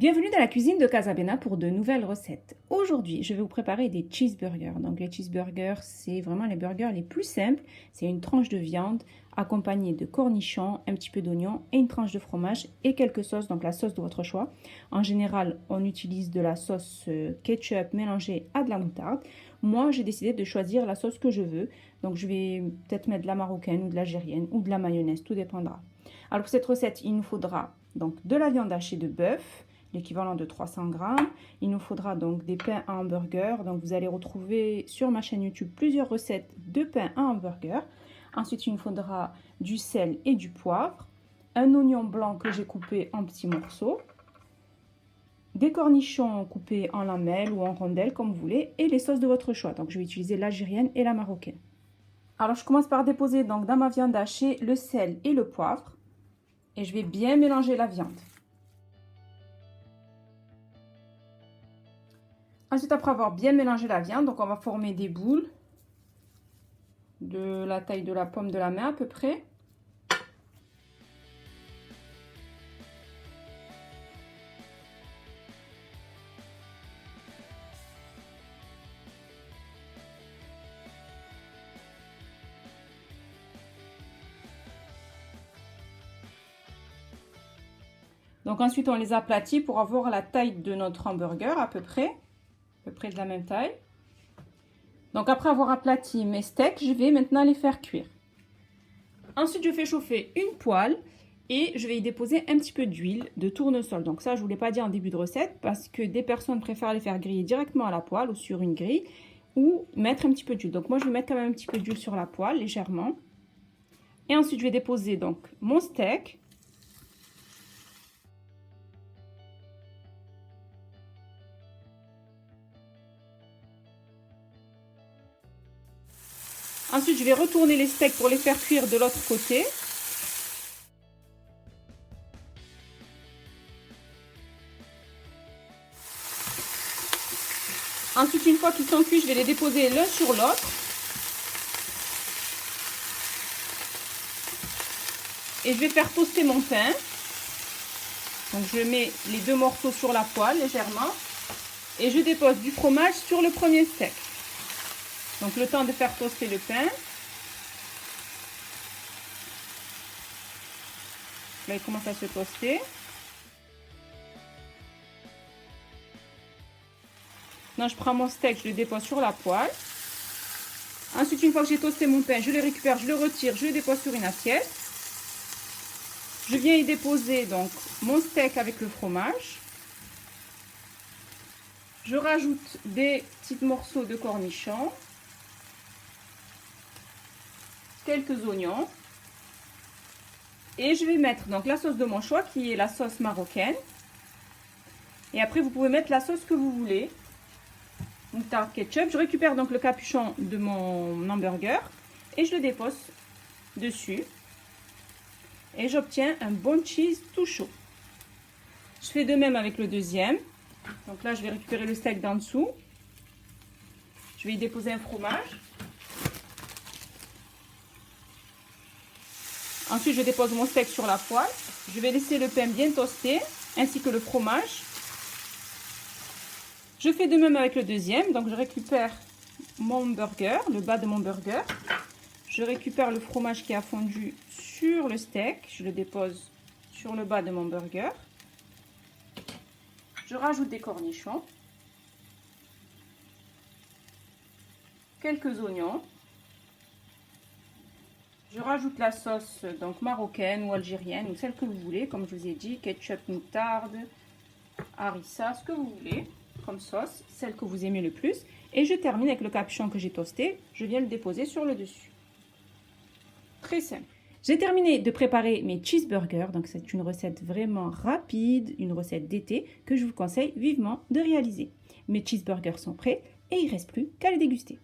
Bienvenue dans la cuisine de Casabena pour de nouvelles recettes. Aujourd'hui, je vais vous préparer des cheeseburgers. Donc les cheeseburgers, c'est vraiment les burgers les plus simples. C'est une tranche de viande accompagnée de cornichons, un petit peu d'oignon et une tranche de fromage et quelques sauces, donc la sauce de votre choix. En général, on utilise de la sauce ketchup mélangée à de la moutarde. Moi, j'ai décidé de choisir la sauce que je veux. Donc je vais peut-être mettre de la marocaine ou de l'algérienne ou de la mayonnaise, tout dépendra. Alors pour cette recette, il nous faudra donc de la viande hachée de bœuf, l'équivalent de 300 grammes. Il nous faudra donc des pains à hamburger. Donc vous allez retrouver sur ma chaîne YouTube plusieurs recettes de pains à hamburger. Ensuite, il nous faudra du sel et du poivre, un oignon blanc que j'ai coupé en petits morceaux, des cornichons coupés en lamelles ou en rondelles comme vous voulez, et les sauces de votre choix. Donc je vais utiliser l'algérienne et la marocaine. Alors je commence par déposer donc dans ma viande hachée le sel et le poivre et je vais bien mélanger la viande. Ensuite, après avoir bien mélangé la viande, donc on va former des boules de la taille de la paume de la main à peu près. Donc ensuite, on les aplatit pour avoir la taille de notre hamburger à peu près de la même taille. Donc après avoir aplati mes steaks, je vais maintenant les faire cuire. Ensuite, je fais chauffer une poêle et je vais y déposer un petit peu d'huile de tournesol. Donc ça, je ne vous l'ai pas dit en début de recette parce que des personnes préfèrent les faire griller directement à la poêle ou sur une grille ou mettre un petit peu d'huile. Donc moi, je vais mettre quand même un petit peu d'huile sur la poêle, légèrement. Et ensuite, je vais déposer donc mon steak. Ensuite, je vais retourner les steaks pour les faire cuire de l'autre côté. Ensuite, une fois qu'ils sont cuits, je vais les déposer l'un sur l'autre. Et je vais faire toaster mon pain. Donc, je mets les deux morceaux sur la poêle légèrement. Et je dépose du fromage sur le premier steak. Donc le temps de faire toaster le pain. Là, il commence à se toaster. Maintenant, je prends mon steak, je le dépose sur la poêle. Ensuite, une fois que j'ai toasté mon pain, je le récupère, je le retire, je le dépose sur une assiette. Je viens y déposer donc mon steak avec le fromage. Je rajoute des petits morceaux de cornichons. Quelques oignons et je vais mettre donc la sauce de mon choix qui est la sauce marocaine et après vous pouvez mettre la sauce que vous voulez, moutarde, ketchup. Je récupère donc le capuchon de mon hamburger et je le dépose dessus et j'obtiens un bon cheese tout chaud. Je fais de même avec le deuxième. Donc là je vais récupérer le steak d'en dessous, je vais y déposer un fromage. Ensuite, je dépose mon steak sur la poêle. Je vais laisser le pain bien toasté, ainsi que le fromage. Je fais de même avec le deuxième. Donc, je récupère mon burger, le bas de mon burger. Je récupère le fromage qui a fondu sur le steak. Je le dépose sur le bas de mon burger. Je rajoute des cornichons. Quelques oignons. Je rajoute la sauce donc marocaine ou algérienne ou celle que vous voulez, comme je vous ai dit, ketchup, moutarde, harissa, ce que vous voulez comme sauce, celle que vous aimez le plus. Et je termine avec le capuchon que j'ai toasté, je viens le déposer sur le dessus. Très simple. J'ai terminé de préparer mes cheeseburgers, donc c'est une recette vraiment rapide, une recette d'été que je vous conseille vivement de réaliser. Mes cheeseburgers sont prêts et il ne reste plus qu'à les déguster.